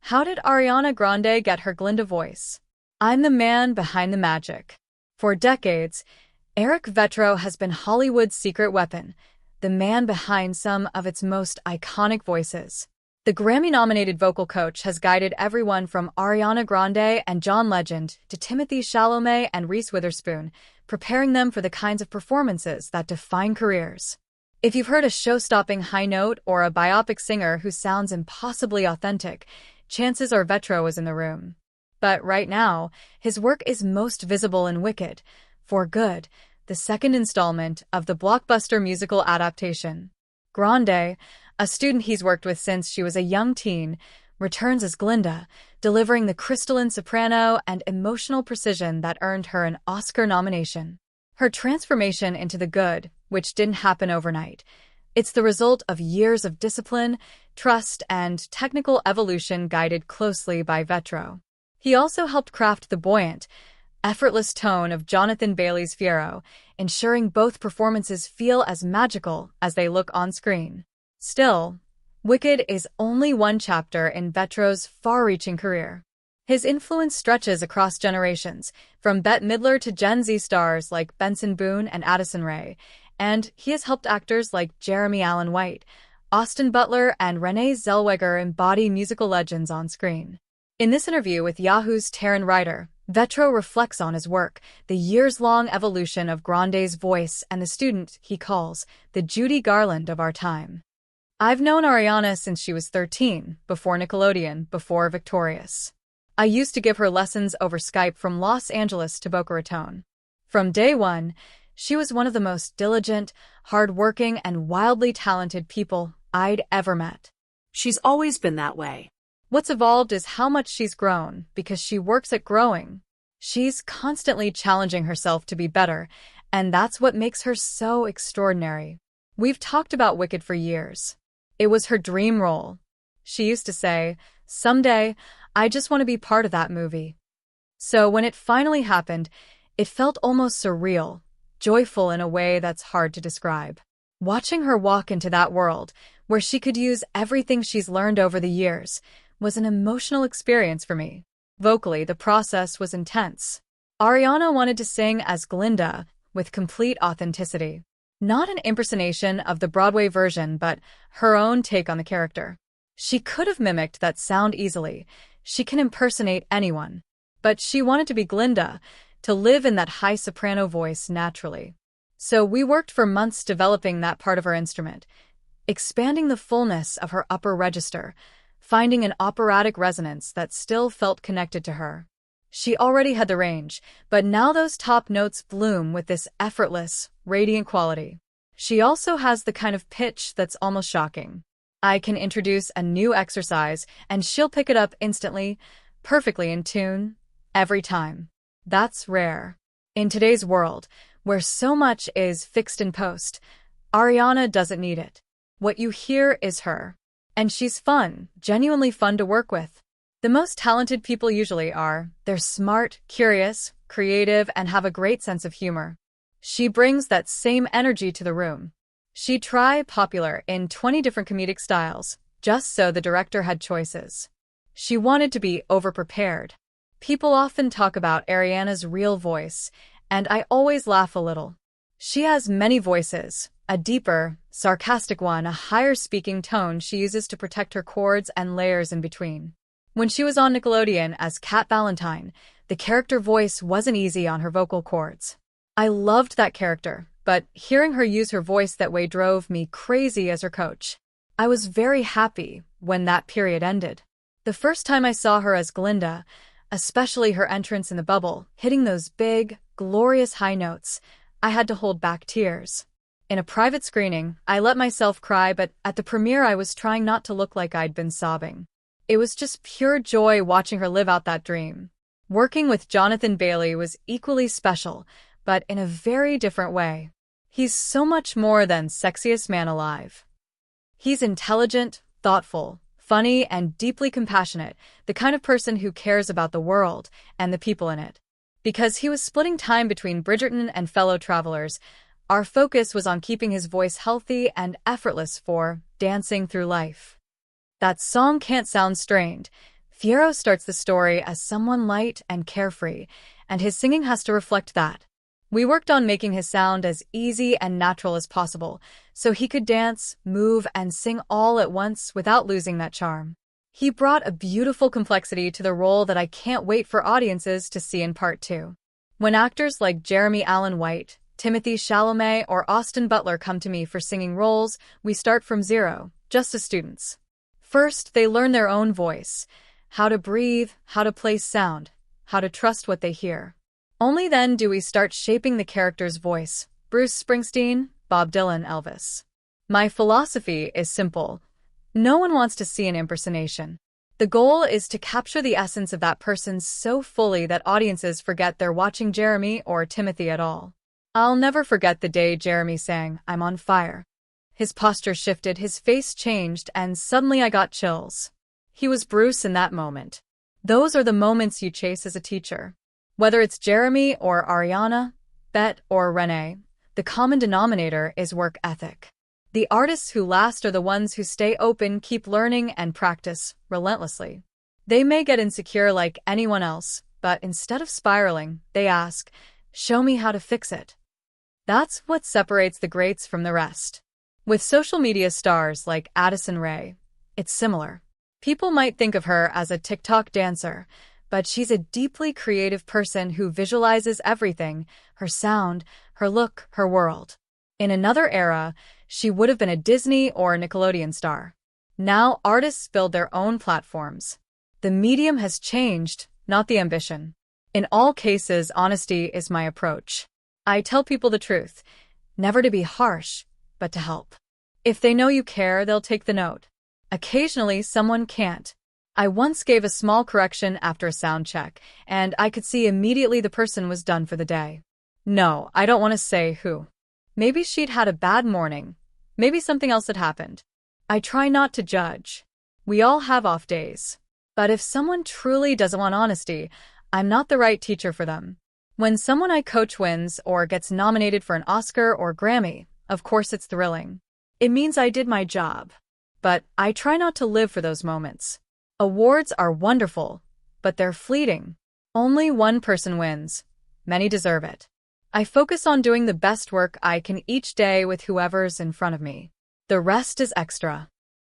How did Ariana Grande get her Glinda voice? I'm the man behind the magic. For decades, Vetro has been Hollywood's secret weapon, the man behind some of its most iconic voices. The Grammy-nominated vocal coach has guided everyone from Ariana Grande and John Legend to Timothée Chalamet and Reese Witherspoon, preparing them for the kinds of performances that define careers. If you've heard a show-stopping high note or a biopic singer who sounds impossibly authentic, chances are Vetro was in the room. But right now, his work is most visible in Wicked, For Good, the second installment of the blockbuster musical adaptation. Grande, a student he's worked with since she was a young teen, returns as Glinda, delivering the crystalline soprano and emotional precision that earned her an Oscar nomination. Her transformation into the good, which didn't happen overnight. It's the result of years of discipline, trust, and technical evolution guided closely by Vetro. He also helped craft the buoyant, effortless tone of Jonathan Bailey's Fiero, ensuring both performances feel as magical as they look on screen. Still, Wicked is only one chapter in Vetro's far-reaching career. His influence stretches across generations, from Bette Midler to Gen Z stars like Benson Boone and Addison Rae, and he has helped actors like Jeremy Allen White, Austin Butler, and Renee Zellweger embody musical legends on screen. In this interview with Yahoo's Taryn Ryder, Vetro reflects on his work, the years-long evolution of Grande's voice, and the student he calls the Judy Garland of our time. I've known Ariana since she was 13, before Nickelodeon, before Victorious. I used to give her lessons over Skype from Los Angeles to Boca Raton. From day one, she was one of the most diligent, hard-working, and wildly talented people I'd ever met. She's always been that way. What's evolved is how much she's grown, because she works at growing. She's constantly challenging herself to be better, and that's what makes her so extraordinary. We've talked about Wicked for years. It was her dream role. She used to say, "Someday, I just want to be part of that movie." So when it finally happened, it felt almost surreal, joyful in a way that's hard to describe. Watching her walk into that world, where she could use everything she's learned over the years, was an emotional experience for me. Vocally, the process was intense. Ariana wanted to sing as Glinda, with complete authenticity. Not an impersonation of the Broadway version, but her own take on the character. She could have mimicked that sound easily. She can impersonate anyone. But she wanted to be Glinda, to live in that high soprano voice naturally. So we worked for months developing that part of her instrument, expanding the fullness of her upper register, finding an operatic resonance that still felt connected to her. She already had the range, but now those top notes bloom with this effortless, radiant quality. She also has the kind of pitch that's almost shocking. I can introduce a new exercise, and she'll pick it up instantly, perfectly in tune, every time. That's rare. In today's world, where so much is fixed in post, Ariana doesn't need it. What you hear is her. And she's fun, genuinely fun to work with. The most talented people usually are. They're smart, curious, creative, and have a great sense of humor. She brings that same energy to the room. She'd try popular in 20 different comedic styles, just so the director had choices. She wanted to be overprepared. People often talk about Ariana's real voice, and I always laugh a little. She has many voices, a deeper, sarcastic one, a higher speaking tone she uses to protect her chords and layers in between. When she was on Nickelodeon as Cat Valentine, the character voice wasn't easy on her vocal cords. I loved that character, but hearing her use her voice that way drove me crazy as her coach. I was very happy when that period ended. The first time I saw her as Glinda, especially her entrance in the bubble, hitting those big, glorious high notes, I had to hold back tears. In a private screening, I let myself cry, but at the premiere I was trying not to look like I'd been sobbing. It was just pure joy watching her live out that dream. Working with Jonathan Bailey was equally special, but in a very different way. He's so much more than sexiest man alive. He's intelligent, thoughtful, funny, and deeply compassionate, the kind of person who cares about the world and the people in it. Because he was splitting time between Bridgerton and Fellow Travelers, our focus was on keeping his voice healthy and effortless for Dancing Through Life. That song can't sound strained, Fiero starts the story as someone light and carefree, and his singing has to reflect that. We worked on making his sound as easy and natural as possible, so he could dance, move, and sing all at once without losing that charm. He brought a beautiful complexity to the role that I can't wait for audiences to see in part 2. When actors like Jeremy Allen White, Timothée Chalamet, or Austin Butler come to me for singing roles, we start from zero, just as students. First, they learn their own voice, how to breathe, how to place sound, how to trust what they hear. Only then do we start shaping the character's voice: Bruce Springsteen, Bob Dylan, Elvis. My philosophy is simple. No one wants to see an impersonation. The goal is to capture the essence of that person so fully that audiences forget they're watching Jeremy or Timothée at all. I'll never forget the day Jeremy sang "I'm on Fire." His posture shifted, his face changed, and suddenly I got chills. He was Bruce in that moment. Those are the moments you chase as a teacher. Whether it's Jeremy or Ariana, Bet or Renee, the common denominator is work ethic. The artists who last are the ones who stay open, keep learning, and practice relentlessly. They may get insecure like anyone else, but instead of spiraling, they ask, "Show me how to fix it." That's what separates the greats from the rest. With social media stars like Addison Rae, it's similar. People might think of her as a TikTok dancer, but she's a deeply creative person who visualizes everything: her sound, her look, her world. In another era, she would have been a Disney or Nickelodeon star. Now artists build their own platforms. The medium has changed, not the ambition. In all cases, honesty is my approach. I tell people the truth, never to be harsh, but to help. If they know you care, they'll take the note. Occasionally, someone can't. I once gave a small correction after a sound check, and I could see immediately the person was done for the day. No, I don't want to say who. Maybe she'd had a bad morning. Maybe something else had happened. I try not to judge. We all have off days. But if someone truly doesn't want honesty, I'm not the right teacher for them. When someone I coach wins or gets nominated for an Oscar or Grammy, of course it's thrilling. It means I did my job. But I try not to live for those moments. Awards are wonderful, but they're fleeting. Only one person wins. Many deserve it. I focus on doing the best work I can each day with whoever's in front of me. The rest is extra.